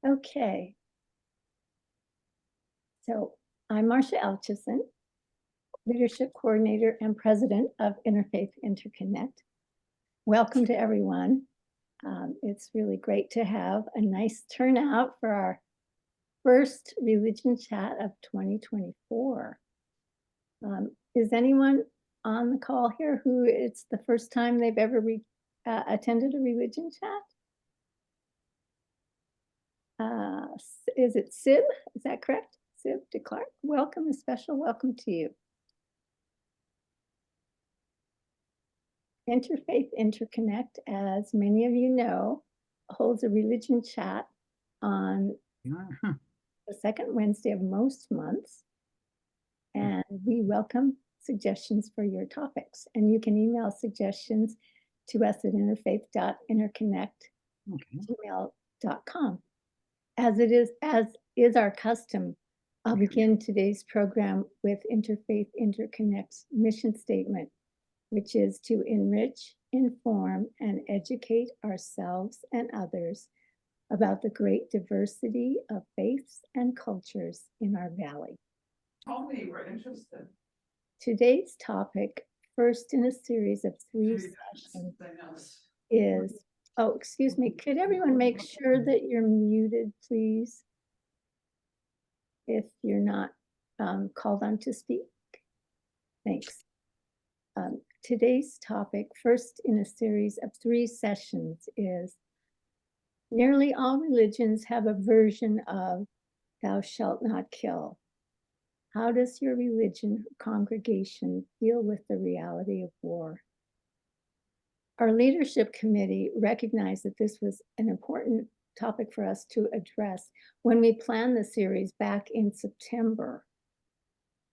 Okay. So I'm Marcia Alchison, Leadership Coordinator and President of Interfaith Interconnect. Welcome to everyone. It's really great to have a nice turnout for our first religion chat of 2024. Is anyone on the call here who it's the first time they've ever attended a religion chat? Is it Sib? Is that correct? Sib DeClark, welcome, a special welcome to you. Interfaith Interconnect, as many of you know, holds a religion chat on the second Wednesday of most months. And we welcome suggestions for your topics. And you can email suggestions to us at interfaith.interconnect@gmail.com. As is our custom, I'll begin today's program with Interfaith Interconnect's mission statement, which is to enrich, inform, and educate ourselves and others about the great diversity of faiths and cultures in our valley. Told me you were interested. Today's topic, first in a series of 3 sessions, is, oh, excuse me, could everyone make sure that you're muted, please? If you're not called on to speak. Thanks. Today's topic, first in a series of 3 sessions, is nearly all religions have a version of thou shalt not kill. How does your religion congregation deal with the reality of war? Our leadership committee recognized that this was an important topic for us to address when we planned the series back in September.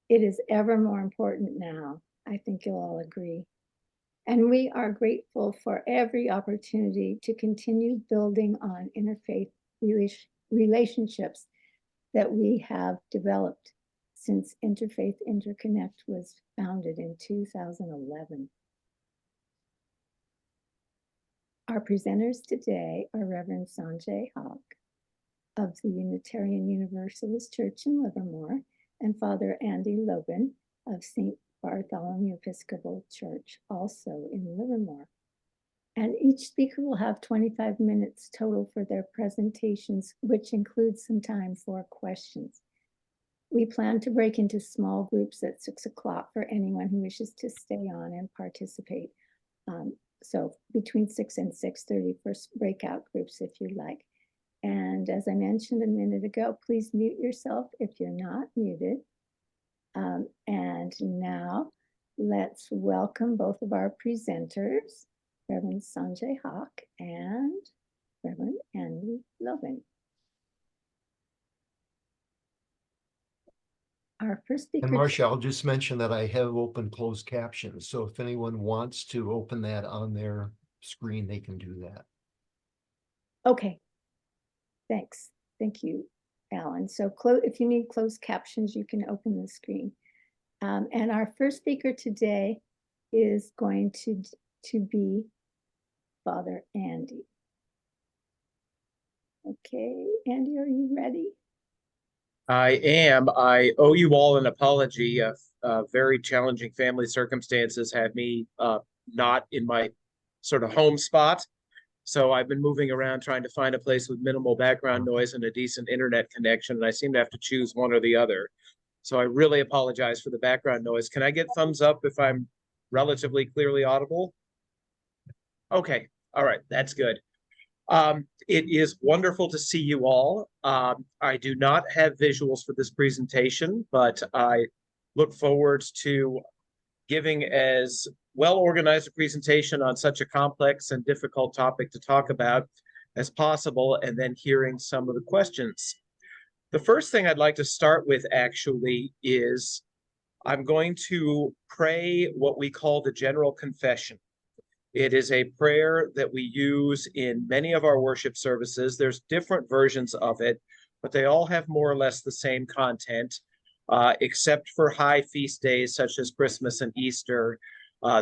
It is ever more important now. I think you'll all agree. And we are grateful for every opportunity to continue building on interfaith relationships that we have developed since Interfaith Interconnect was founded in 2011. Our presenters today are Reverend Sangye Hawke of the Unitarian Universalist Church in Livermore and Father Andy Lobban of St. Bartholomew Episcopal Church, also in Livermore. And each speaker will have 25 minutes total for their presentations, which includes some time for questions. We plan to break into small groups at 6 o'clock for anyone who wishes to stay on and participate. So between 6 and 6:30 for breakout groups if you'd like. And as I mentioned a minute ago, please mute yourself if you're not muted. And now let's welcome both of our presenters, Reverend Sangye Hawke and Reverend Andy Lobban. Our first speaker. And Marcia, I'll just mention that I have open closed captions. So if anyone wants to open that on their screen, they can do that. Okay. Thanks. Thank you, Alan. So if you need closed captions, you can open the screen. And our first speaker today is going to be Father Andy. Okay, Andy, are you ready? I am. I owe you all an apology. Very challenging family circumstances had me not in my sort of home spot. So I've been moving around trying to find a place with minimal background noise and a decent internet connection, and I seem to have to choose one or the other. So I really apologize for the background noise. Can I get thumbs up if I'm relatively clearly audible? Okay. All right. That's good. It is wonderful to see you all. I do not have visuals for this presentation, but I look forward to giving as well-organized a presentation on such a complex and difficult topic to talk about as possible, and then hearing some of the questions. The first thing I'd like to start with actually is I'm going to pray what we call the general confession. It is a prayer that we use in many of our worship services. There's different versions of it, but they all have more or less the same content, except for high feast days such as Christmas and Easter.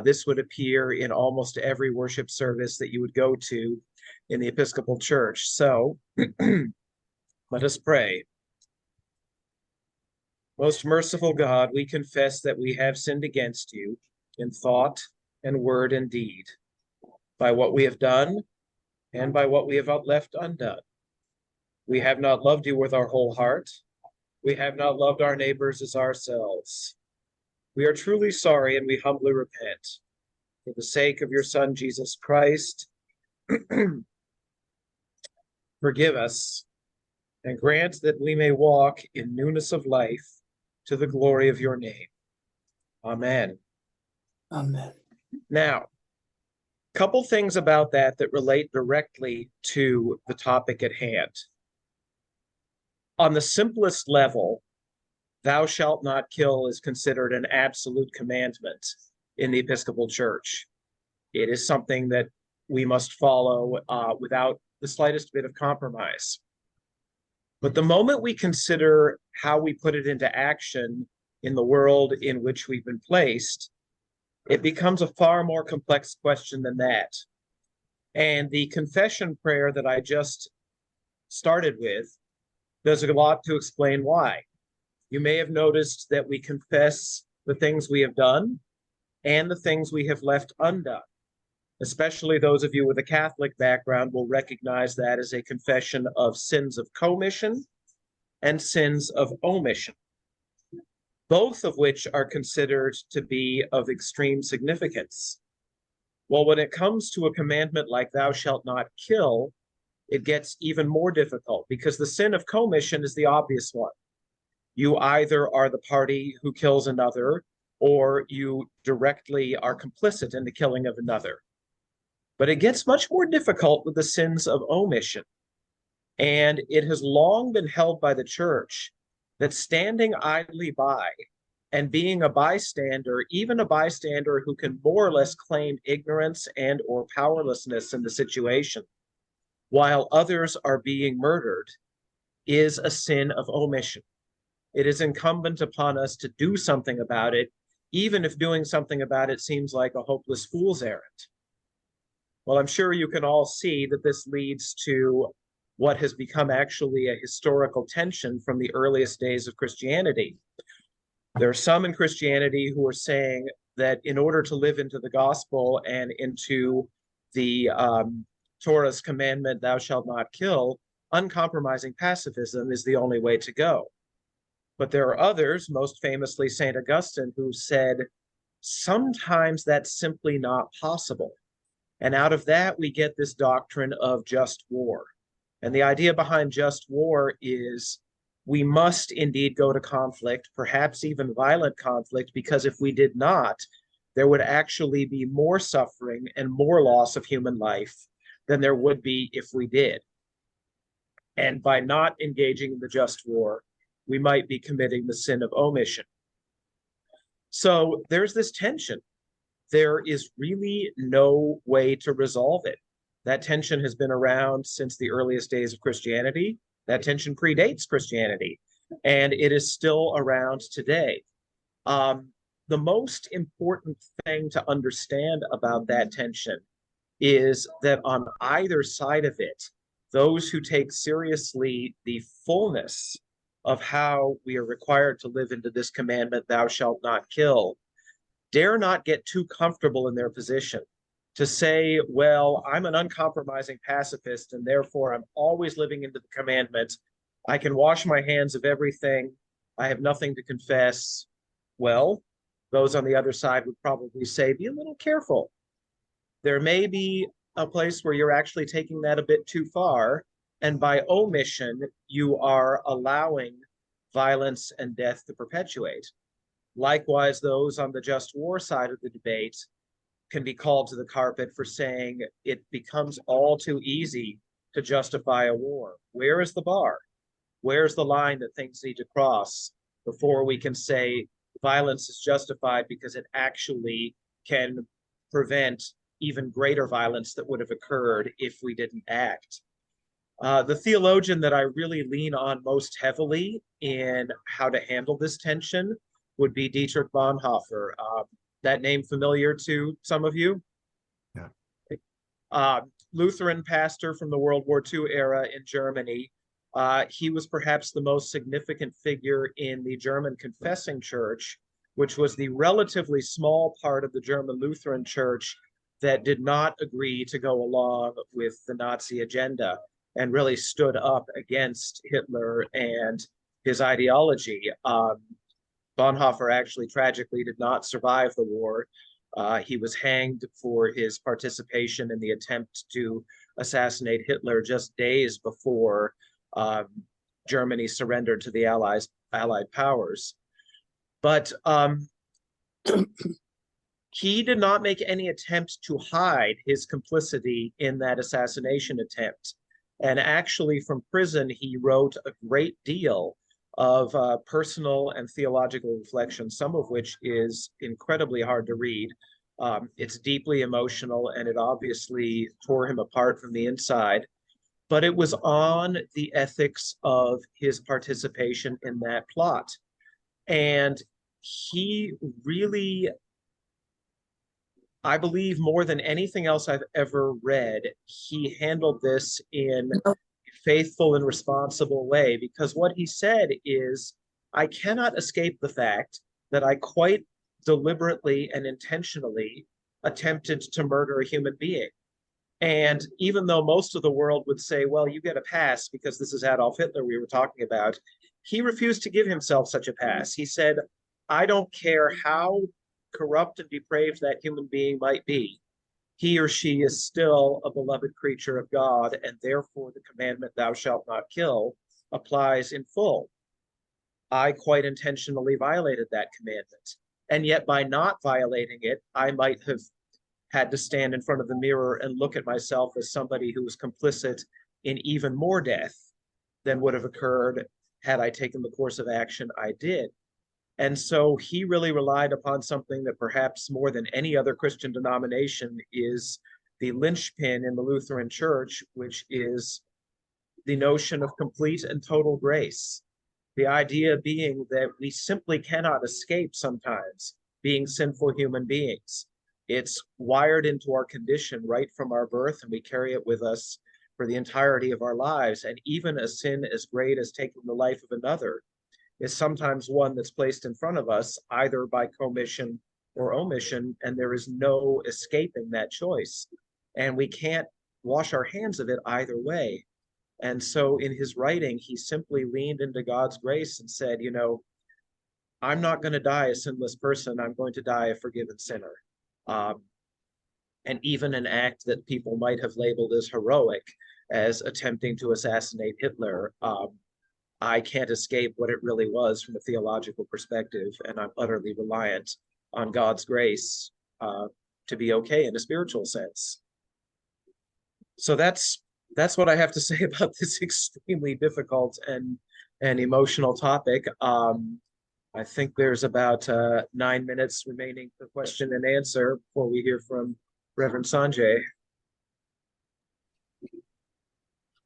This would appear in almost every worship service that you would go to in the Episcopal Church. So Let us pray. Most merciful God, we confess that we have sinned against you in thought and word and deed, by what we have done and by what we have left undone. We have not loved you with our whole heart. We have not loved our neighbors as ourselves. We are truly sorry and we humbly repent. For the sake of your Son, Jesus Christ, forgive us and grant that we may walk in newness of life to the glory of your name. Amen. Amen. Now, a couple things about that relate directly to the topic at hand. On the simplest level, thou shalt not kill is considered an absolute commandment in the Episcopal Church. It is something that we must follow without the slightest bit of compromise. But the moment we consider how we put it into action in the world in which we've been placed, it becomes a far more complex question than that. And the confession prayer that I just started with does a lot to explain why. You may have noticed that we confess the things we have done and the things we have left undone. Especially those of you with a Catholic background will recognize that as a confession of sins of commission and sins of omission, both of which are considered to be of extreme significance. Well, when it comes to a commandment like thou shalt not kill, it gets even more difficult because the sin of commission is the obvious one. You either are the party who kills another or you directly are complicit in the killing of another. But it gets much more difficult with the sins of omission. And it has long been held by the Church that standing idly by and being a bystander, even a bystander who can more or less claim ignorance and or powerlessness in the situation, while others are being murdered, is a sin of omission. It is incumbent upon us to do something about it, even if doing something about it seems like a hopeless fool's errand. Well, I'm sure you can all see that this leads to what has become actually a historical tension from the earliest days of Christianity. There are some in Christianity who are saying that in order to live into the gospel and into the Torah's commandment, thou shalt not kill, uncompromising pacifism is the only way to go. But there are others, most famously St. Augustine, who said, sometimes that's simply not possible. And out of that, we get this doctrine of just war. And the idea behind just war is we must indeed go to conflict, perhaps even violent conflict, because if we did not, there would actually be more suffering and more loss of human life than there would be if we did. And by not engaging in the just war, we might be committing the sin of omission. So there's this tension. There is really no way to resolve it. That tension has been around since the earliest days of Christianity. That tension predates Christianity, and it is still around today. The most important thing to understand about that tension is that on either side of it, those who take seriously the fullness of how we are required to live into this commandment, thou shalt not kill, dare not get too comfortable in their position to say, well, I'm an uncompromising pacifist and therefore I'm always living into the commandment. I can wash my hands of everything. I have nothing to confess. Well, those on the other side would probably say, be a little careful. There may be a place where you're actually taking that a bit too far, and by omission, you are allowing violence and death to perpetuate. Likewise, those on the just war side of the debate can be called to the carpet for saying it becomes all too easy to justify a war. Where is the bar? Where's the line that things need to cross before we can say violence is justified because it actually can prevent even greater violence that would have occurred if we didn't act? The theologian that I really lean on most heavily in how to handle this tension would be Dietrich Bonhoeffer. That name familiar to some of you? Yeah. Lutheran pastor from the World War II era in Germany, He was perhaps the most significant figure in the German Confessing Church, which was the relatively small part of the German Lutheran Church that did not agree to go along with the Nazi agenda and really stood up against Hitler and his ideology. Bonhoeffer actually tragically did not survive the war. He was hanged for his participation in the attempt to assassinate Hitler just days before Germany surrendered to the Allied powers. But he did not make any attempt to hide his complicity in that assassination attempt. And actually, from prison, he wrote a great deal of personal and theological reflection, some of which is incredibly hard to read. It's deeply emotional, and it obviously tore him apart from the inside. But it was on the ethics of his participation in that plot. And he really, I believe, more than anything else I've ever read, he handled this in a faithful and responsible way, because what he said is, I cannot escape the fact that I quite deliberately and intentionally attempted to murder a human being. And even though most of the world would say, well, you get a pass because this is Adolf Hitler we were talking about, he refused to give himself such a pass. He said, I don't care how corrupt and depraved that human being might be. He or she is still a beloved creature of God, and therefore the commandment, thou shalt not kill, applies in full. I quite intentionally violated that commandment. And yet by not violating it, I might have had to stand in front of the mirror and look at myself as somebody who was complicit in even more death than would have occurred had I taken the course of action I did. And so he really relied upon something that perhaps more than any other Christian denomination is the linchpin in the Lutheran Church, which is the notion of complete and total grace. The idea being that we simply cannot escape sometimes being sinful human beings. It's wired into our condition right from our birth, and we carry it with us for the entirety of our lives. And even a sin as great as taking the life of another is sometimes one that's placed in front of us, either by commission or omission, and there is no escaping that choice. And we can't wash our hands of it either way. And so in his writing, he simply leaned into God's grace and said, you know, I'm not going to die a sinless person. I'm going to die a forgiven sinner. And even an act that people might have labeled as heroic, as attempting to assassinate Hitler, I can't escape what it really was from a theological perspective, and I'm utterly reliant on God's grace to be okay in a spiritual sense. So that's what I have to say about this extremely difficult and emotional topic. I think there's about 9 minutes remaining for question and answer before we hear from Reverend Sangye.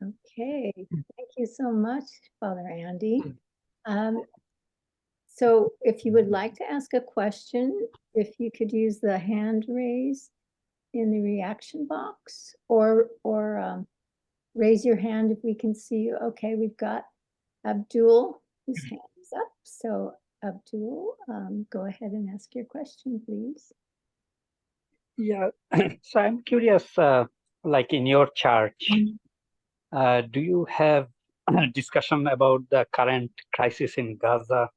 Okay, thank you so much, Father Andy. So if you would like to ask a question, if you could use the hand raise in the reaction box, or raise your hand if we can see you. Okay, we've got Abdul, his hand is up. So Abdul, go ahead and ask your question, please. Yeah, so I'm curious, like in your church, do you have a discussion about the current crisis in Gaza,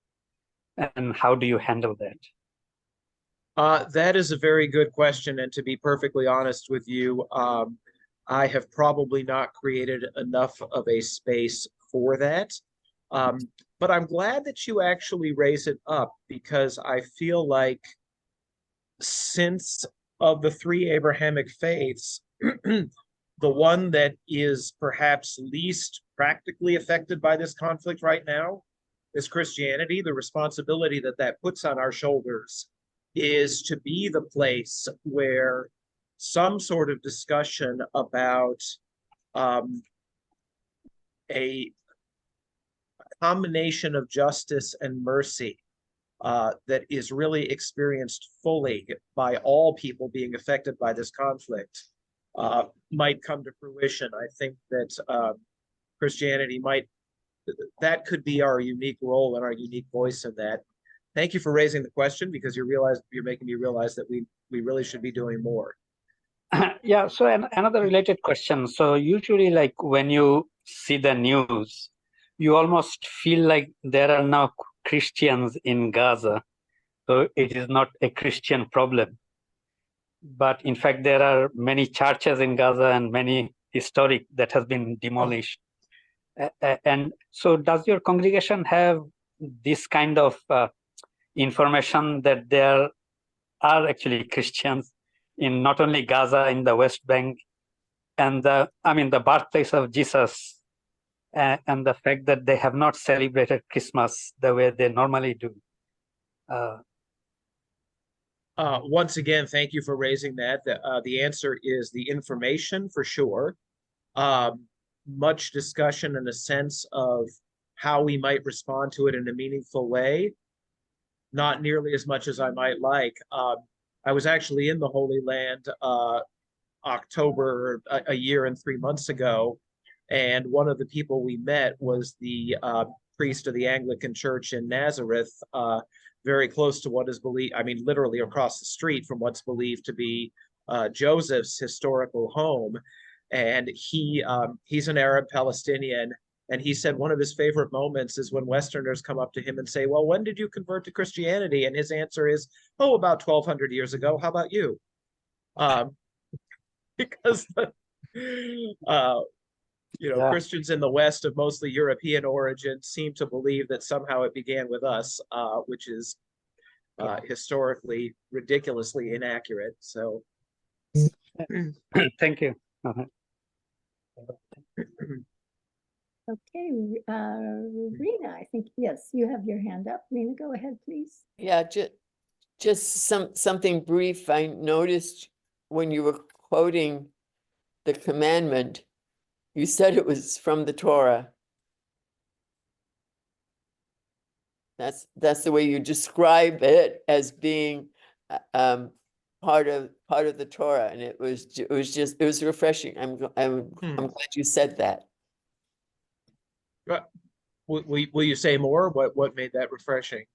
and how do you handle that? That is a very good question, and to be perfectly honest with you, I have probably not created enough of a space for that. But I'm glad that you actually raise it up, because I feel like since of the three Abrahamic faiths, the one that is perhaps least practically affected by this conflict right now is Christianity. The responsibility that puts on our shoulders is to be the place where some sort of discussion about a combination of justice and mercy that is really experienced fully by all people being affected by this conflict might come to fruition. I think that Christianity might that could be our unique role and our unique voice in that. Thank you for raising the question, because you're making me realize that we really should be doing more. Yeah, so another related question. So usually, like when you see the news, you almost feel like there are now Christians in Gaza. So it is not a Christian problem. But in fact, there are many churches in Gaza and many historic that has been demolished. And so does your congregation have this kind of information that there are actually Christians in not only Gaza, in the West Bank, and the birthplace of Jesus, and the fact that they have not celebrated Christmas the way they normally do? Once again, thank you for raising that. The answer is the information, for sure. Much discussion in a sense of how we might respond to it in a meaningful way. Not nearly as much as I might like. I was actually in the Holy Land October a year and 3 months ago, and one of the people we met was the priest of the Anglican Church in Nazareth, very close to what is believed, I mean, literally across the street from what's believed to be Joseph's historical home. And he's an Arab Palestinian. And he said one of his favorite moments is when Westerners come up to him and say, well, when did you convert to Christianity? And his answer is, oh, about 1,200 years ago. How about you? Because, Christians in the West of mostly European origin seem to believe that somehow it began with us, which is historically ridiculously inaccurate. So, Thank you. Okay, Rena, I think, yes, you have your hand up. Rena, go ahead, please. Yeah, just something brief. I noticed when you were quoting the commandment, you said it was from the Torah. That's the way you describe it, as being part of the Torah, and it was refreshing. I'm glad you said that. Will you say more? What made that refreshing?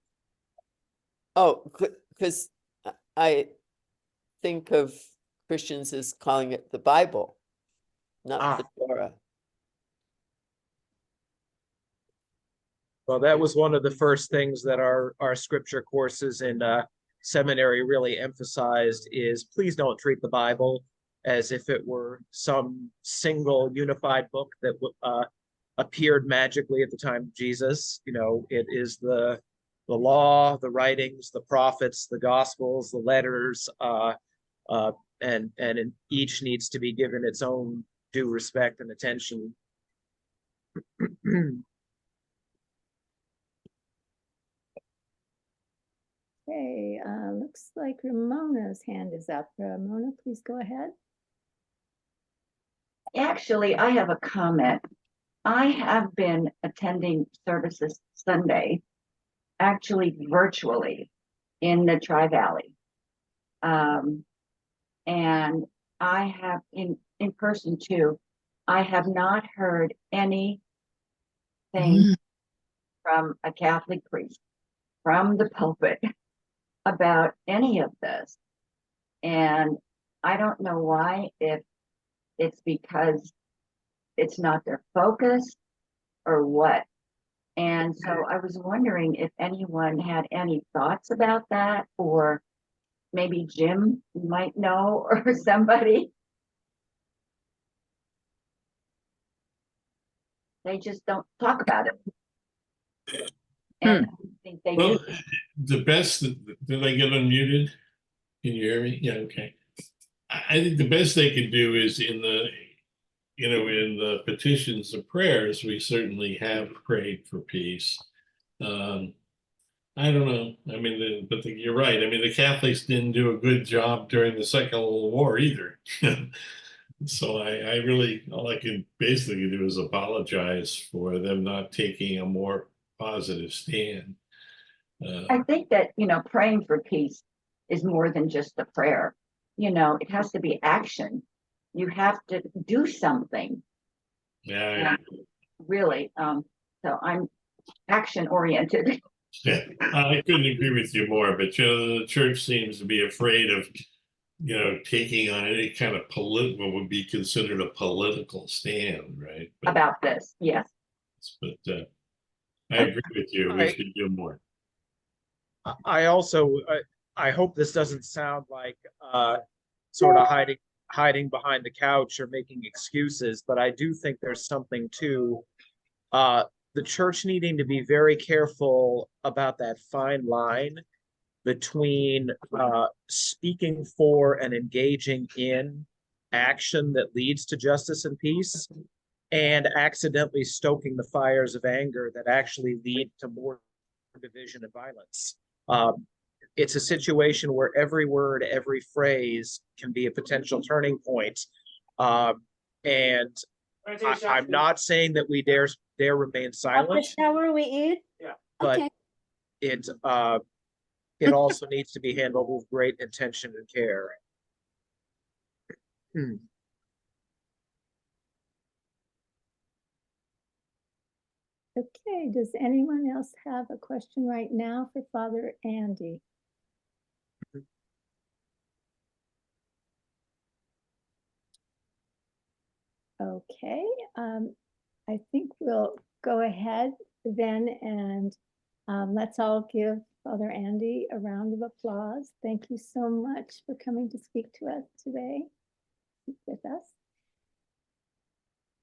Oh, because I think of Christians as calling it the Bible, not the Torah. Well, that was one of the first things that our scripture courses in seminary really emphasized is, please don't treat the Bible as if it were some single unified book that appeared magically at the time of Jesus. It is the law, the writings, the prophets, the gospels, the letters, and each needs to be given its own due respect and attention. Okay, looks like Ramona's hand is up. Ramona, please go ahead. Actually, I have a comment. I have been attending services Sunday, actually virtually, in the Tri-Valley. And I have in person too, I have not heard anything from a Catholic priest, from the pulpit, about any of this. And I don't know why, if it's because it's not their focus or what. And so I was wondering if anyone had any thoughts about that, or maybe Jim might know, or somebody. They just don't talk about it. And I think they do. The best, did I get unmuted? Can you hear me? Yeah, okay. I think the best they could do is in the petitions and prayers, we certainly have prayed for peace. I don't know. I mean, you're right. I mean, the Catholics didn't do a good job during the Second World War either. So I really, all I can basically do is apologize for them not taking a more positive stand. I think that, praying for peace is more than just a prayer. It has to be action. You have to do something. Yeah. Really. So I'm action oriented. Yeah, I couldn't agree with you more, but the church seems to be afraid of, taking on any kind of what would be considered a political stand, right? About this. Yes. But I agree with you. We should do more. I also, I hope this doesn't sound like sort of hiding behind the couch or making excuses, but I do think there's something to the church needing to be very careful about that fine line between speaking for and engaging in action that leads to justice and peace, and accidentally stoking the fires of anger that actually lead to more division and violence. It's a situation where every word, every phrase can be a potential turning point. And I'm not saying that we dare remain silent. Shower we eat. Yeah, but Okay. it also needs to be handled with great intention and care. Okay, does anyone else have a question right now for Father Andy? Okay, I think we'll go ahead then and let's all give Father Andy a round of applause. Thank you so much for coming to speak to us today, with us.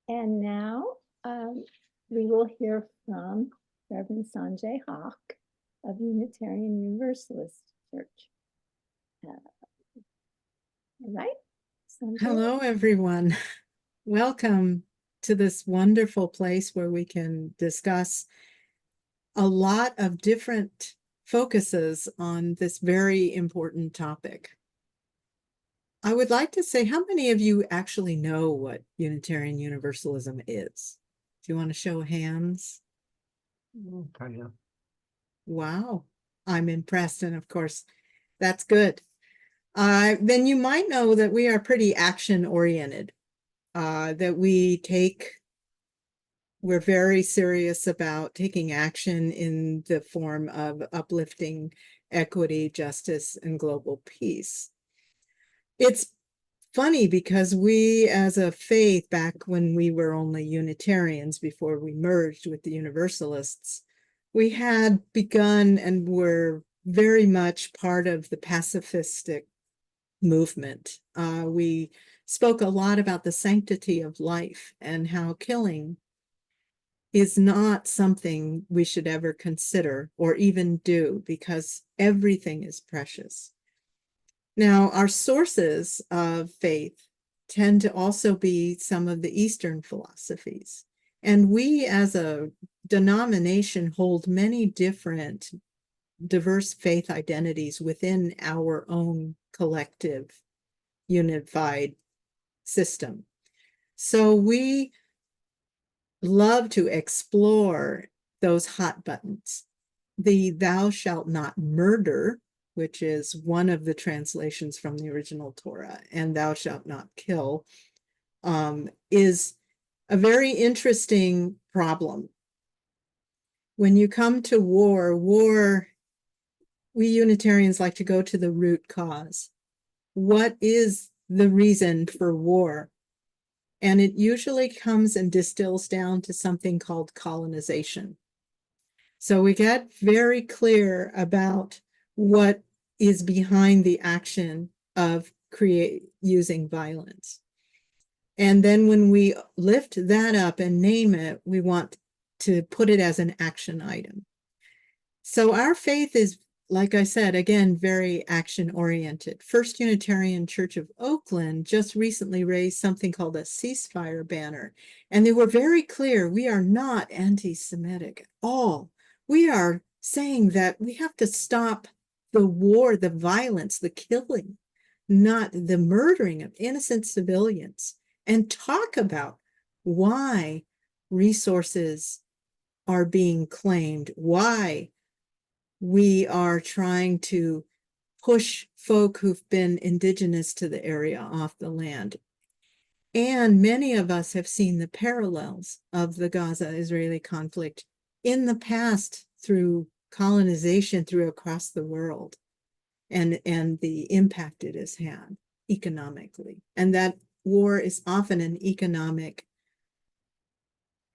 And now we will hear from Reverend Sangye Hawke of Unitarian Universalist Church. All right. Sangye? Hello, everyone. Welcome to this wonderful place where we can discuss a lot of different focuses on this very important topic. I would like to say, how many of you actually know what Unitarian Universalism is? Do you want to show hands? Kind of. Wow, I'm impressed. And of course, that's good. Then you might know that we are pretty action oriented, that we're very serious about taking action in the form of uplifting equity, justice, and global peace. It's funny because we as a faith, back when we were only Unitarians before we merged with the Universalists, we had begun and were very much part of the pacifistic movement. We spoke a lot about the sanctity of life and how killing is not something we should ever consider or even do, because everything is precious. Now, our sources of faith tend to also be some of the Eastern philosophies. And we as a denomination hold many different diverse faith identities within our own collective unified system. So we love to explore those hot buttons. The thou shalt not murder, which is one of the translations from the original Torah, and thou shalt not kill, is a very interesting problem. When you come to war, we Unitarians like to go to the root cause. What is the reason for war? And it usually comes and distills down to something called colonization. So we get very clear about what is behind the action of using violence. And then when we lift that up and name it, we want to put it as an action item. So our faith is, like I said, again, very action-oriented. First Unitarian Church of Oakland just recently raised something called a ceasefire banner. And they were very clear, we are not anti-Semitic at all. We are saying that we have to stop the war, the violence, the killing, not the murdering of innocent civilians, and talk about why resources are being claimed, why we are trying to push folk who've been indigenous to the area off the land. And many of us have seen the parallels of the Gaza-Israeli conflict in the past through colonization through across the world and the impact it has had economically. And that war is often an economic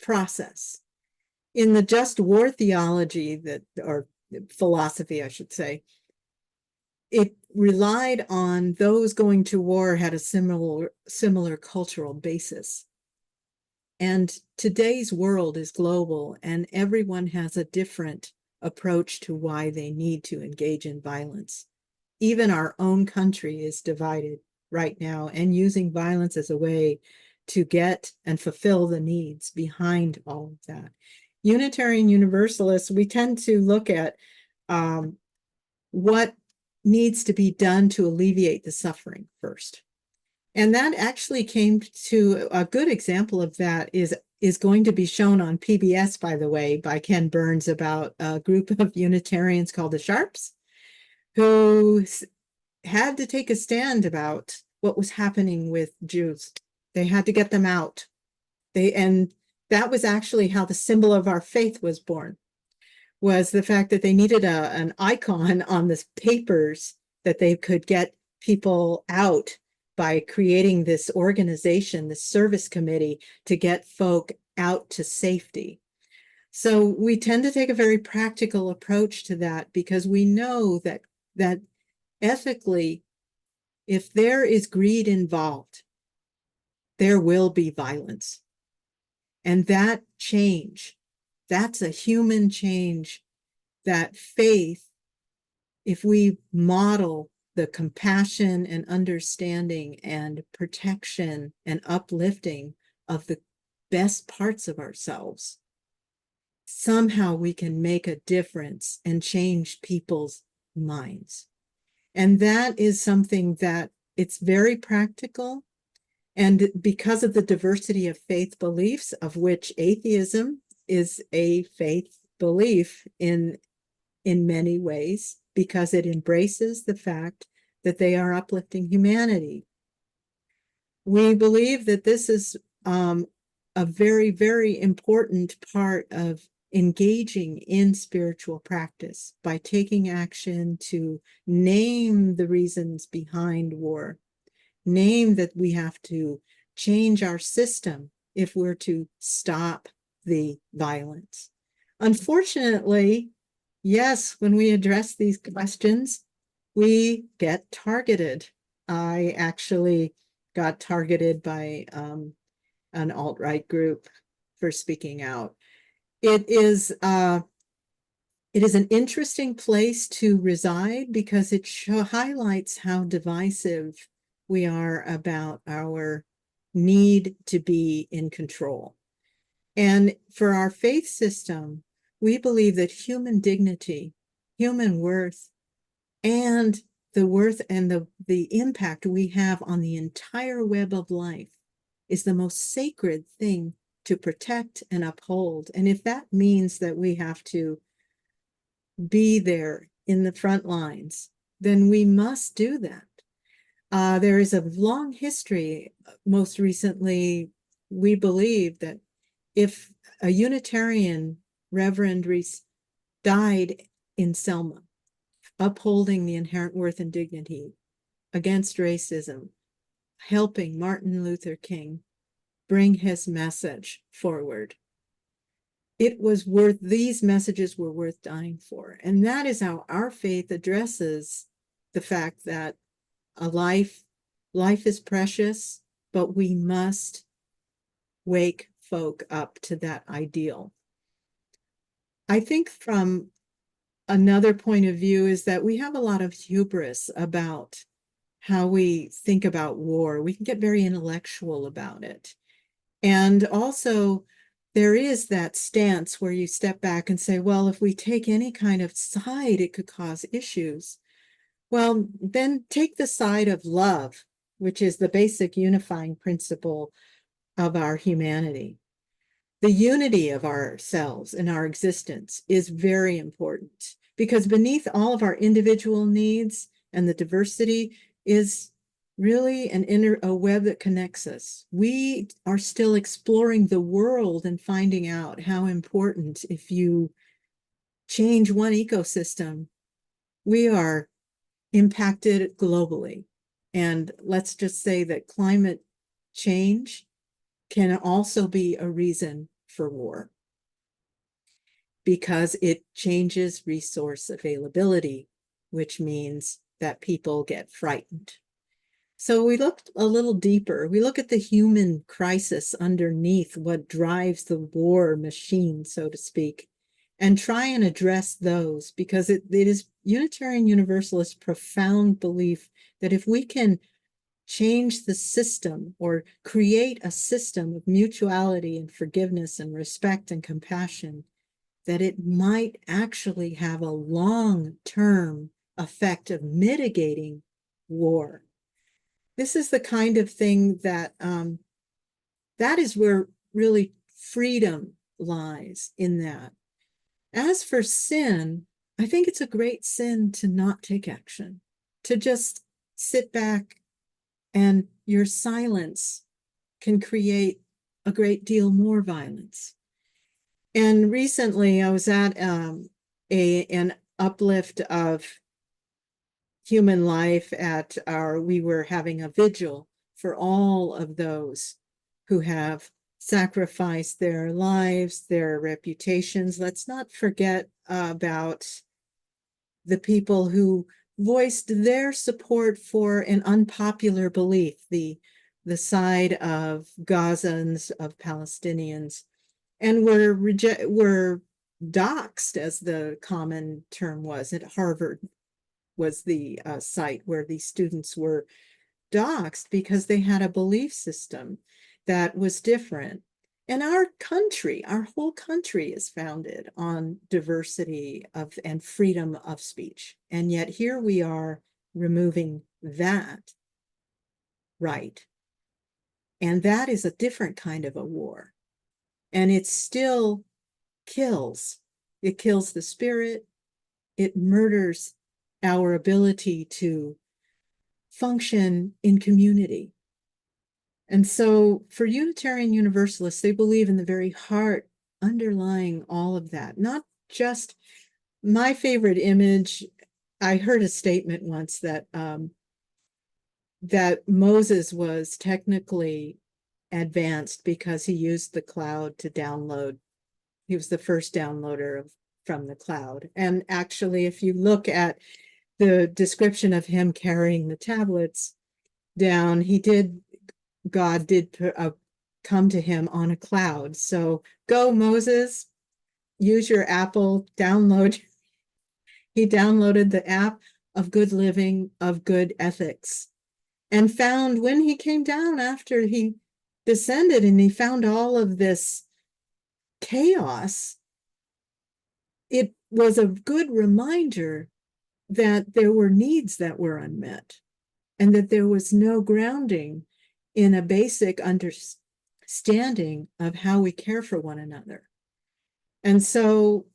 process. In the just war theology or philosophy, I should say, it relied on those going to war had a similar cultural basis. And today's world is global, and everyone has a different approach to why they need to engage in violence. Even our own country is divided right now and using violence as a way to get and fulfill the needs behind all of that. Unitarian Universalists, we tend to look at what needs to be done to alleviate the suffering first. And that actually came to a good example of that is going to be shown on PBS, by the way, by Ken Burns, about a group of Unitarians called the Sharps, who had to take a stand about what was happening with Jews. They had to get them out. And that was actually how the symbol of our faith was born, was the fact that they needed an icon on the papers that they could get people out by creating this organization, this service committee, to get folk out to safety. So we tend to take a very practical approach to that because we know that ethically, if there is greed involved, there will be violence. And that change, that's a human change, that faith, if we model the compassion and understanding and protection and uplifting of the best parts of ourselves, somehow we can make a difference and change people's minds. And that is something that it's very practical. And because of the diversity of faith beliefs, of which atheism is a faith belief in many ways, because it embraces the fact that they are uplifting humanity. We believe that this is a very, very important part of engaging in spiritual practice by taking action to name the reasons behind war, name that we have to change our system if we're to stop the violence. Unfortunately, yes, when we address these questions, we get targeted. I actually got targeted by an alt-right group for speaking out. It is an interesting place to reside because it highlights how divisive we are about our need to be in control. And for our faith system, we believe that human dignity, human worth, and the worth and the impact we have on the entire web of life is the most sacred thing to protect and uphold. And if that means that we have to be there in the front lines, then we must do that. There is a long history. Most recently, we believe that if a Unitarian Reverend died in Selma, upholding the inherent worth and dignity against racism, helping Martin Luther King bring his message forward, it was worth, these messages were worth dying for. And that is how our faith addresses the fact that a life is precious, but we must wake folk up to that ideal. I think from another point of view is that we have a lot of hubris about how we think about war. We can get very intellectual about it. And also, there is that stance where you step back and say, well, if we take any kind of side, it could cause issues. Well, then take the side of love, which is the basic unifying principle of our humanity. The unity of ourselves and our existence is very important because beneath all of our individual needs and the diversity is really a web that connects us. We are still exploring the world and finding out how important, if you change one ecosystem, we are impacted globally. And let's just say that climate change can also be a reason for war, because it changes resource availability, which means that people get frightened. So we looked a little deeper. We look at the human crisis underneath what drives the war machine, so to speak, and try and address those, because it is Unitarian Universalist profound belief that if we can change the system or create a system of mutuality and forgiveness and respect and compassion, that it might actually have a long-term effect of mitigating war. This is the kind of thing that that is where really freedom lies in that. As for sin, I think it's a great sin to not take action, to just sit back, and your silence can create a great deal more violence. And recently I was at an uplift of human life at we were having a vigil for all of those who have sacrificed their lives, their reputations. Let's not forget about the people who voiced their support for an unpopular belief, the side of Gazans, of Palestinians, and were doxxed, as the common term was. At Harvard was the site where these students were doxxed because they had a belief system that was different. And our country, our whole country is founded on diversity and freedom of speech. And yet here we are removing that right. And that is a different kind of a war. And it still kills. It kills the spirit. It murders our ability to function in community. And so for Unitarian Universalists, they believe in the very heart underlying all of that. Not just my favorite image. I heard a statement once that that Moses was technically advanced because he used the cloud to download. He was the first downloader from the cloud. And actually, if you look at the description of him carrying the tablets down, God did come to him on a cloud. So go, Moses, use your Apple, download. He downloaded the app of good living, of good ethics, and found when he came down after he descended and he found all of this chaos, it was a good reminder that there were needs that were unmet and that there was no grounding in a basic understanding of how we care for one another. And so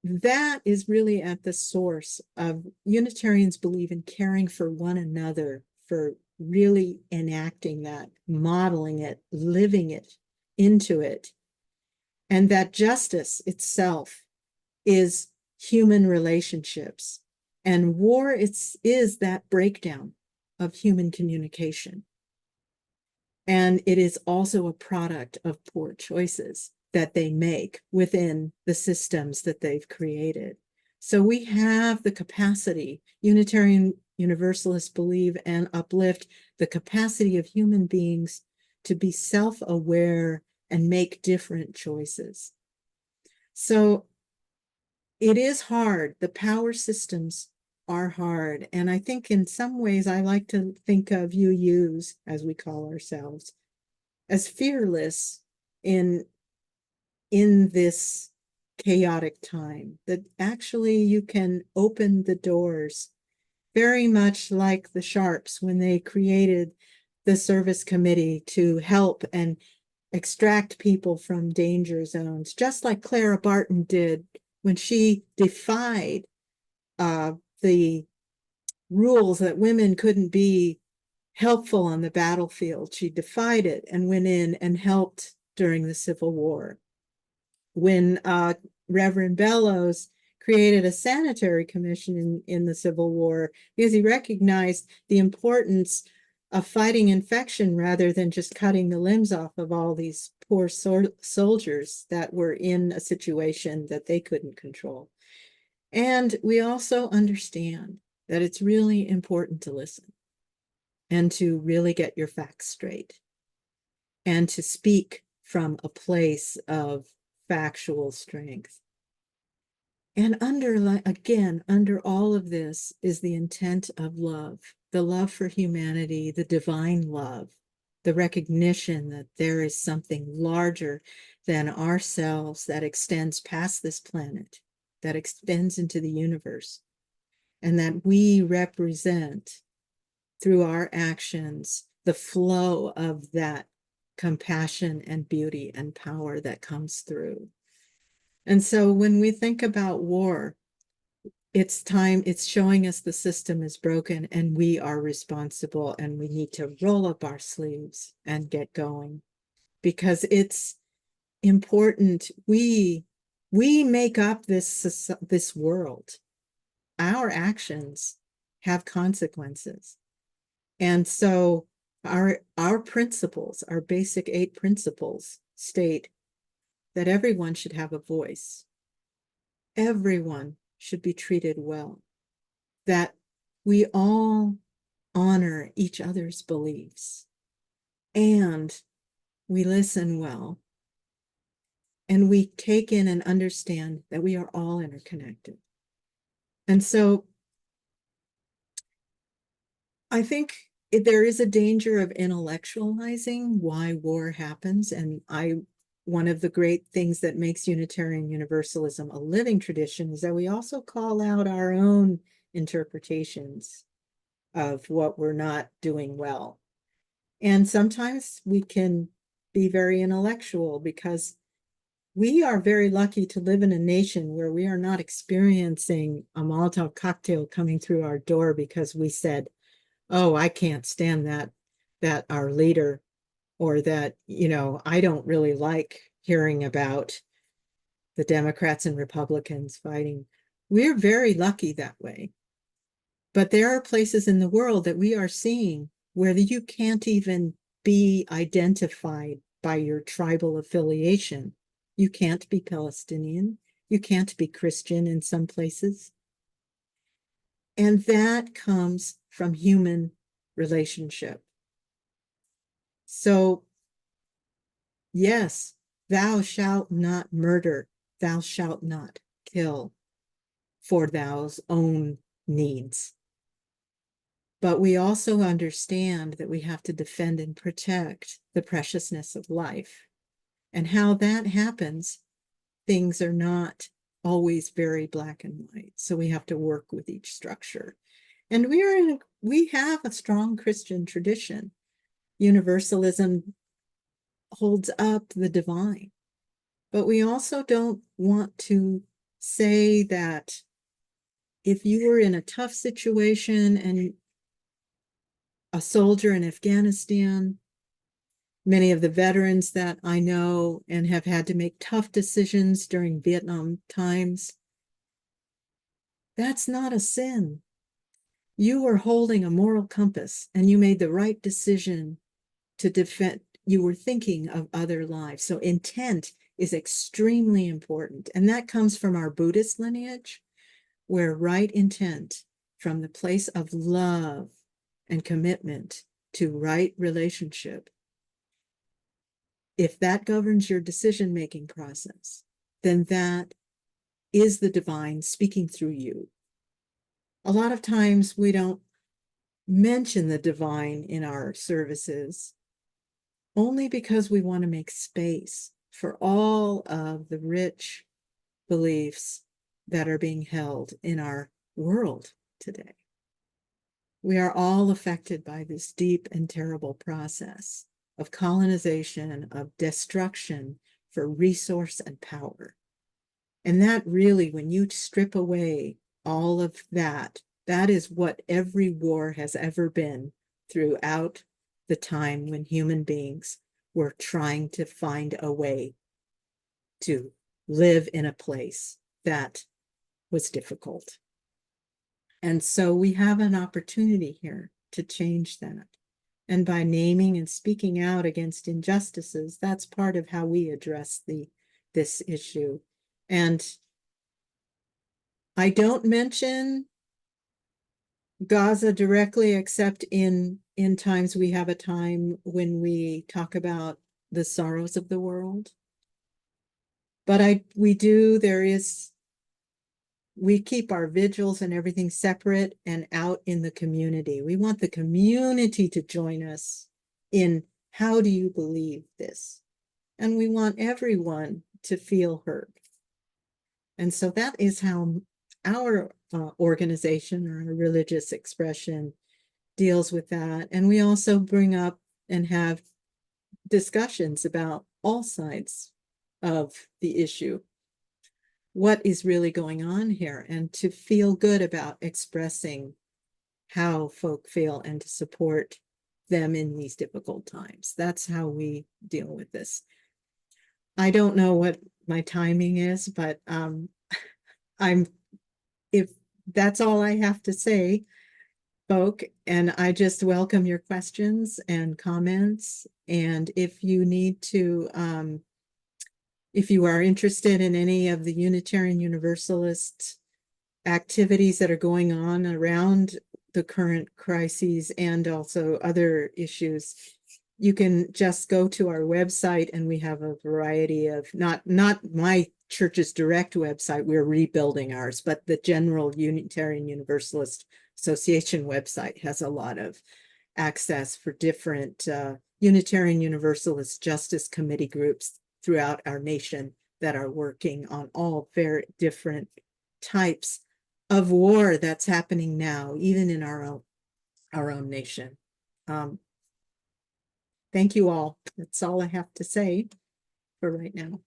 that is really at the source of Unitarians believe in caring for one another, for really enacting that, modeling it, living it, into it. And that justice itself is human relationships. And war is that breakdown of human communication. And it is also a product of poor choices that they make within the systems that they've created. So we have the capacity, Unitarian Universalists believe and uplift the capacity of human beings to be self-aware and make different choices. So it is hard. The power systems are hard. And I think in some ways, I like to think of UUs, as we call ourselves, as fearless in this chaotic time, that actually you can open the doors, very much like the Sharps when they created the service committee to help and extract people from danger zones, just like Clara Barton did when she defied the rules that women couldn't be helpful on the battlefield. She defied it and went in and helped during the Civil War. When Reverend Bellows created a sanitary commission in the Civil War because he recognized the importance of fighting infection rather than just cutting the limbs off of all these poor soldiers that were in a situation that they couldn't control. And we also understand that it's really important to listen and to really get your facts straight and to speak from a place of factual strength. And under all of this is the intent of love, the love for humanity, the divine love, the recognition that there is something larger than ourselves that extends past this planet, that extends into the universe, and that we represent through our actions the flow of that compassion and beauty and power that comes through. And so when we think about war, it's showing us the system is broken and we are responsible and we need to roll up our sleeves and get going because it's important. We make up this world. Our actions have consequences. And so our principles, our basic 8 principles state that everyone should have a voice. Everyone should be treated well. That we all honor each other's beliefs. And we listen well. And we take in and understand that we are all interconnected. And so I think there is a danger of intellectualizing why war happens. And one of the great things that makes Unitarian Universalism a living tradition is that we also call out our own interpretations of what we're not doing well. And sometimes we can be very intellectual because we are very lucky to live in a nation where we are not experiencing a Molotov cocktail coming through our door because we said, oh, I can't stand that our leader, or that, I don't really like hearing about the Democrats and Republicans fighting. We're very lucky that way. But there are places in the world that we are seeing where you can't even be identified by your tribal affiliation. You can't be Palestinian. You can't be Christian in some places. And that comes from human relationship. So, yes, thou shalt not murder, thou shalt not kill for thou's own needs. But we also understand that we have to defend and protect the preciousness of life. And how that happens, things are not always very black and white. So we have to work with each structure. And we have a strong Christian tradition. Universalism holds up the divine. But we also don't want to say that if you were in a tough situation and a soldier in Afghanistan, many of the veterans that I know and have had to make tough decisions during Vietnam times, that's not a sin. You were holding a moral compass and you made the right decision to defend. You were thinking of other lives. So intent is extremely important. And that comes from our Buddhist lineage, where right intent from the place of love and commitment to right relationship, if that governs your decision-making process, then that is the divine speaking through you. A lot of times we don't mention the divine in our services only because we want to make space for all of the rich beliefs that are being held in our world today. We are all affected by this deep and terrible process of colonization, of destruction for resource and power. And that really, when you strip away all of that That is what every war has ever been throughout the time when human beings were trying to find a way to live in a place that was difficult. And so we have an opportunity here to change that. And by naming and speaking out against injustices, that's part of how we address this issue. And I don't mention Gaza directly, except in times we have a time when we talk about the sorrows of the world. But we keep our vigils and everything separate and out in the community. We want the community to join us in how do you believe this? And we want everyone to feel heard. And so that is how our organization or religious expression deals with that. And we also bring up and have discussions about all sides of the issue. What is really going on here, and to feel good about expressing how folk feel and to support them in these difficult times. That's how we deal with this. I don't know what my timing is, but if that's all I have to say, folk, and I just welcome your questions and comments. And if you need to, if you are interested in any of the Unitarian Universalist activities that are going on around the current crises and also other issues, you can just go to our website, and we have a variety of, not my church's direct website, we're rebuilding ours, but the general Unitarian Universalist Association website has a lot of access for different Unitarian Universalist Justice Committee groups throughout our nation that are working on all very different types of war that's happening now, even in our own nation. Thank you all. That's all I have to say for right now.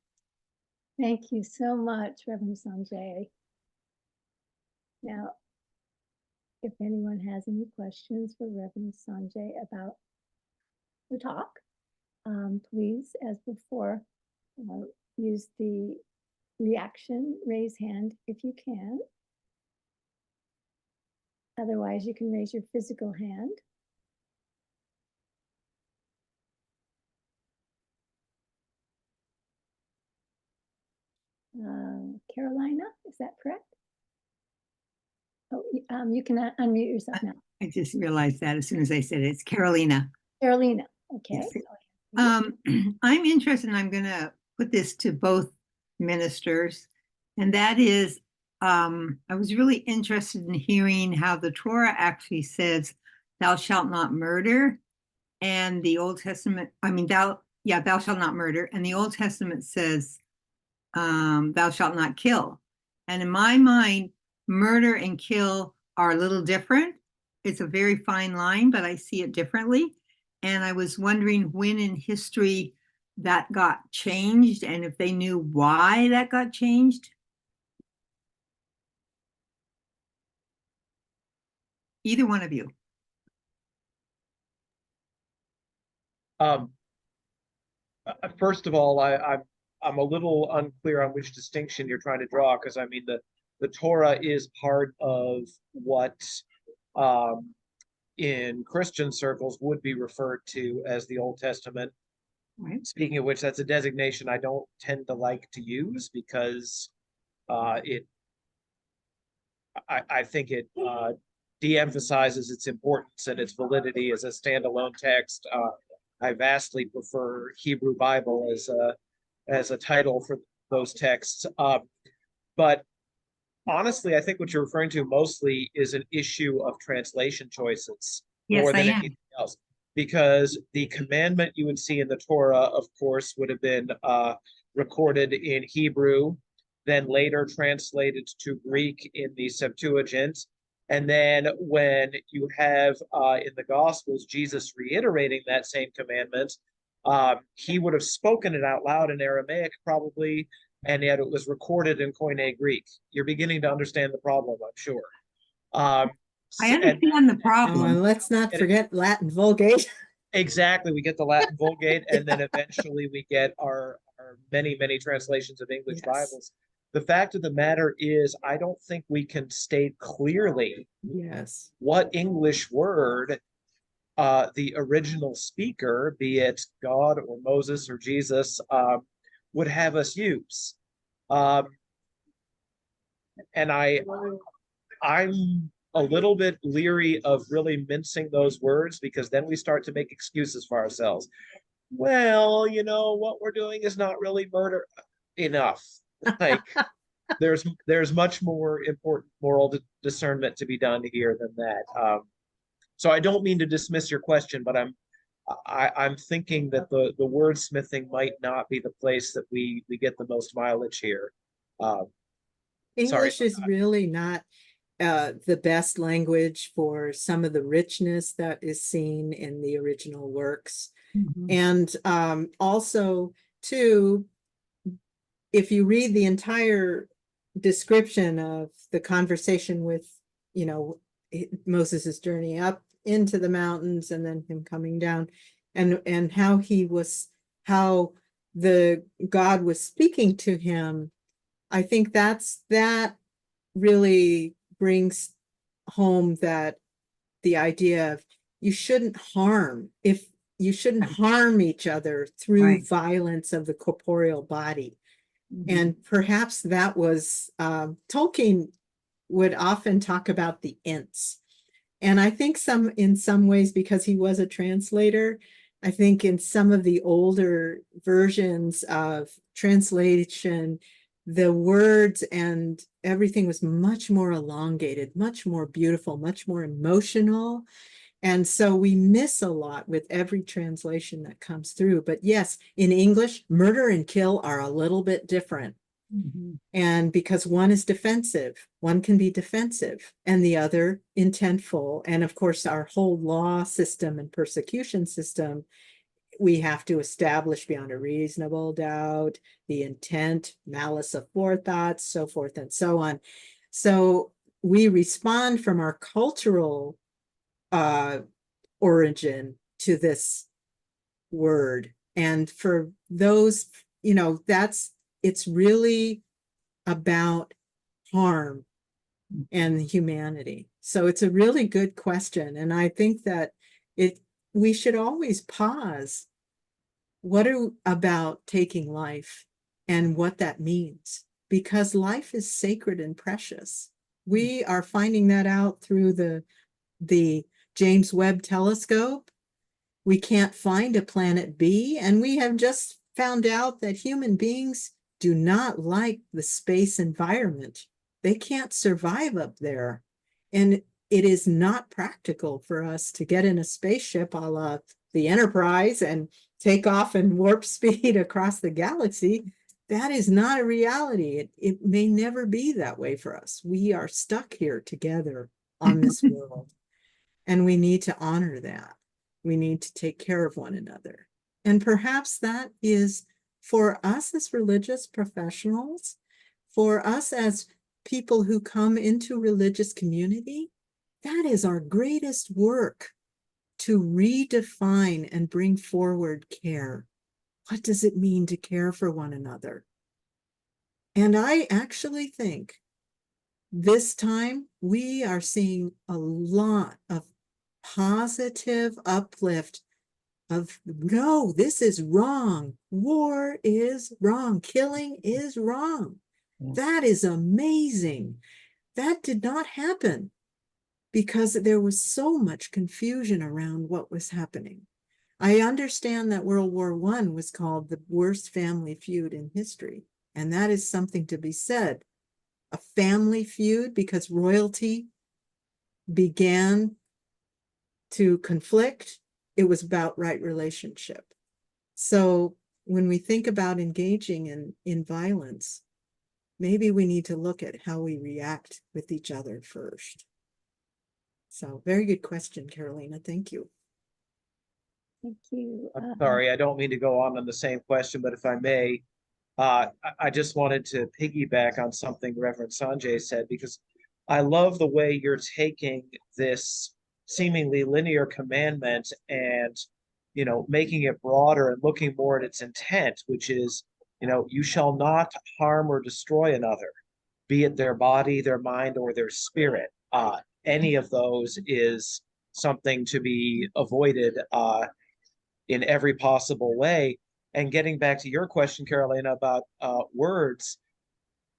Thank you so much, Reverend Sangye. Now, if anyone has any questions for Reverend Sangye about the talk, please, as before, use the reaction, raise hand if you can. Otherwise, you can raise your physical hand. Carolina, is that correct? Oh, you can unmute yourself now. I just realized that as soon as I said it. It's Carolina. Carolina, okay. Yes. I'm interested, and I'm going to put this to both ministers, and that is, I was really interested in hearing how the Torah actually says, "Thou shalt not murder," and the Old Testament, thou shalt not murder, and the Old Testament says, "Thou shalt not kill." And in my mind, murder and kill are a little different. It's a very fine line, but I see it differently. And I was wondering when in history that got changed, and if they knew why that got changed. Either one of you. First of all, I'm a little unclear on which distinction you're trying to draw, because I mean the Torah is part of what in Christian circles would be referred to as the Old Testament. Right. Speaking of which, that's a designation I don't tend to like to use, because I think it de-emphasizes its importance and its validity as a standalone text. I vastly prefer Hebrew Bible as a title for those texts. But honestly, I think what you're referring to mostly is an issue of translation choices more than anything else. Because the commandment you would see in the Torah, of course, would have been recorded in Hebrew, then later translated to Greek in the Septuagint. And then when you have in the Gospels, Jesus reiterating that same commandment, he would have spoken it out loud in Aramaic probably, and yet it was recorded in Koine Greek. You're beginning to understand the problem, I'm sure. I understand the Oh, problem. and let's not And- forget Latin Vulgate. Exactly. We get the Latin Vulgate, and then eventually we get our many, many translations of English Yes. Bibles. The fact of the matter is, I don't think we can state clearly Yes. what English word the original speaker, be it God or Moses or Jesus, would have us use. And I'm a little bit leery of really mincing those words, because then we start to make excuses for ourselves. Well, you know, what we're doing is not really murder enough. Like, there's much more important moral discernment to be done here than that. So I don't mean to dismiss your question, but I'm thinking that the wordsmithing might not be the place that we get the most mileage here. English is really not the best language for some of the richness that is seen in the original works. And also, too, if you read the entire description of the conversation with, you know, Moses's journey up into the mountains and then him coming down, and how the God was speaking to him, I think that really brings home that the idea of you shouldn't harm each other through Right. violence of the corporeal body. Mm-hmm. And perhaps that was Tolkien would often talk about the ints. And I think in some ways, because he was a translator, I think in some of the older versions of translation, the words and everything was much more elongated, much more beautiful, much more emotional. And so we miss a lot with every translation that comes through. But yes, in English, murder and kill are a little bit different. And because one is defensive, one can be defensive, and the other intentful. And of course, our whole law system and persecution system, we have to establish beyond a reasonable doubt the intent, malice aforethought, so forth and so on. So we respond from our cultural origin to this word. And for those, you know, it's really about harm and humanity. So it's a really good question. And I think that we should always pause. What about taking life and what that means? Because life is sacred and precious. We are finding that out through the James Webb Telescope. We can't find a planet B, and we have just found out that human beings do not like the space environment. They can't survive up there. And it is not practical for us to get in a spaceship a la the Enterprise and take off in warp speed across the galaxy. That is not a reality. It may never be that way for us. We are stuck here together on this world, and we need to honor that. We need to take care of one another. And perhaps that is, for us as religious professionals, for us as people who come into religious community, that is our greatest work, to redefine and bring forward care. What does it mean to care for one another? And I actually think this time we are seeing a lot of positive uplift of, no, this is wrong. War is wrong. Killing is wrong. That is amazing. That did not happen because there was so much confusion around what was happening. I understand that World War I was called the worst family feud in history, and that is something to be said. A family feud because royalty began to conflict. It was about right relationship. So when we think about engaging in violence, maybe we need to look at how we react with each other first. So very good question, Carolina. Thank you. Thank you. I'm sorry, I don't mean to go on the same question, but if I may, I just wanted to piggyback on something Reverend Sangye said, because I love the way you're taking this seemingly linear commandment and, making it broader and looking more at its intent, which is, you shall not harm or destroy another, be it their body, their mind, or their spirit. Any of those is something to be avoided in every possible way. And getting back to your question, Carolina, about words,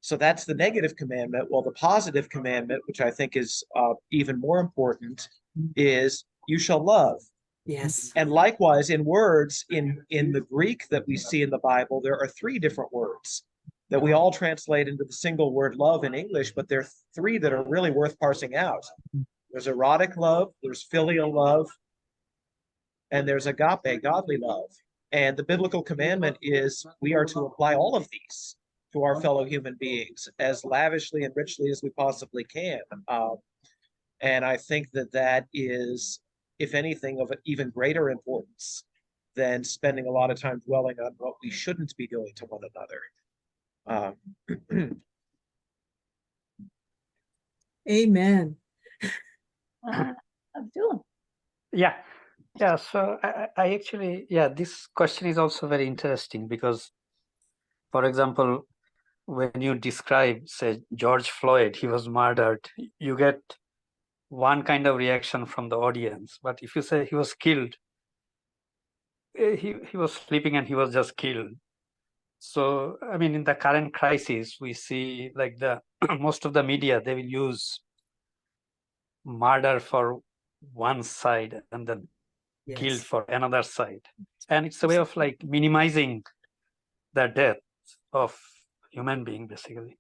so that's the negative commandment. Well, the positive commandment, which I think is even more important, is you shall love. Yes. And likewise, in words, in the Greek that we see in the Bible, there are 3 different words that we all translate into the single word love in English, but there are 3 that are really worth parsing out. There's erotic love, there's filial love, and there's agape, godly love. And the biblical commandment is we are to apply all of these to our fellow human beings as lavishly and richly as we possibly can. And I think that is, if anything, of even greater importance than spending a lot of time dwelling on what we shouldn't be doing to one another. Amen. Abdul. Yeah. Yeah. So I actually, this question is also very interesting because, for example, when you describe, say, George Floyd, he was murdered, you get one kind of reaction from the audience. But if you say he was killed, he was sleeping and he was just killed. So, I mean, in the current crisis, we see like most of the media, they will use murder for one side and then killed Yes. for another side. And it's a way of like minimizing the death of human being, basically.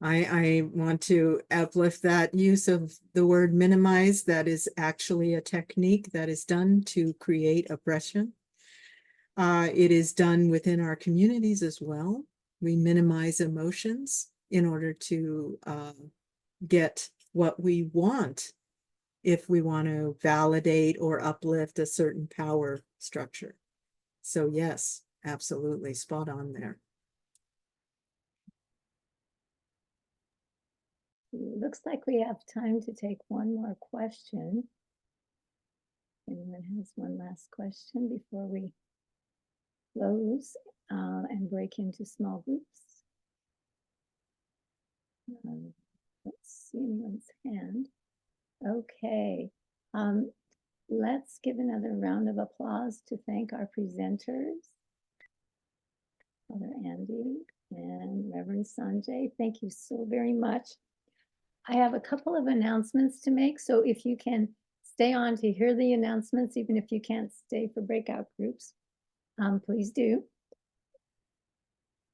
I want to uplift that use of the word minimize. That is actually a technique that is done to create oppression. It is done within our communities as well. We minimize emotions in order to get what we want if we want to validate or uplift a certain power structure. So yes, absolutely spot on there. Looks like we have time to take one more question. Anyone has one last question before we close and break into small groups? Let's see anyone's hand. Okay. Let's give another round of applause to thank our presenters, Father Andy and Reverend Sangye. Thank you so very much. I have a couple of announcements to make, so if you can stay on to hear the announcements, even if you can't stay for breakout groups, please do.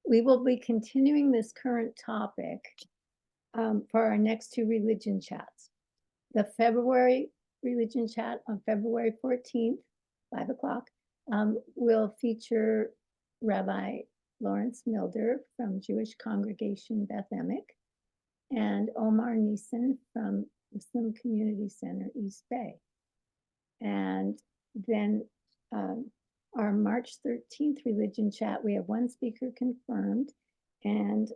We will be continuing this current topic for our next 2 religion chats. The February religion chat on February 14th, 5 o'clock, will feature Rabbi Lawrence Milder from Jewish Congregation Beth Emek and Omar Neeson from Muslim Community Center East Bay. And then our March 13th religion chat, we have 1 speaker confirmed, and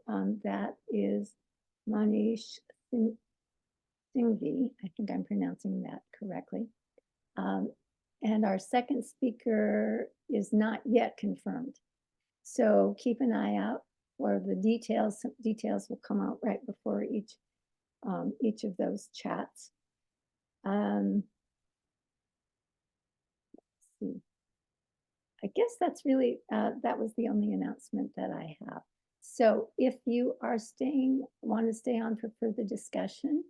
that is Manish Singye. I think I'm pronouncing that correctly. And our second speaker is not yet confirmed. So keep an eye out for the details. Some details will come out right before each of those chats. Let's see. I guess that's really, that was the only announcement that I have. So if you are want to stay on for further discussion,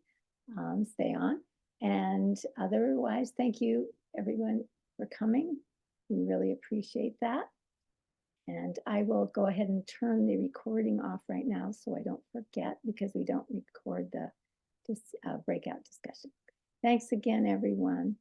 stay on. And otherwise, thank you everyone for coming. We really appreciate that. And I will go ahead and turn the recording off right now so I don't forget, because we don't record the breakout discussion. Thanks again, everyone.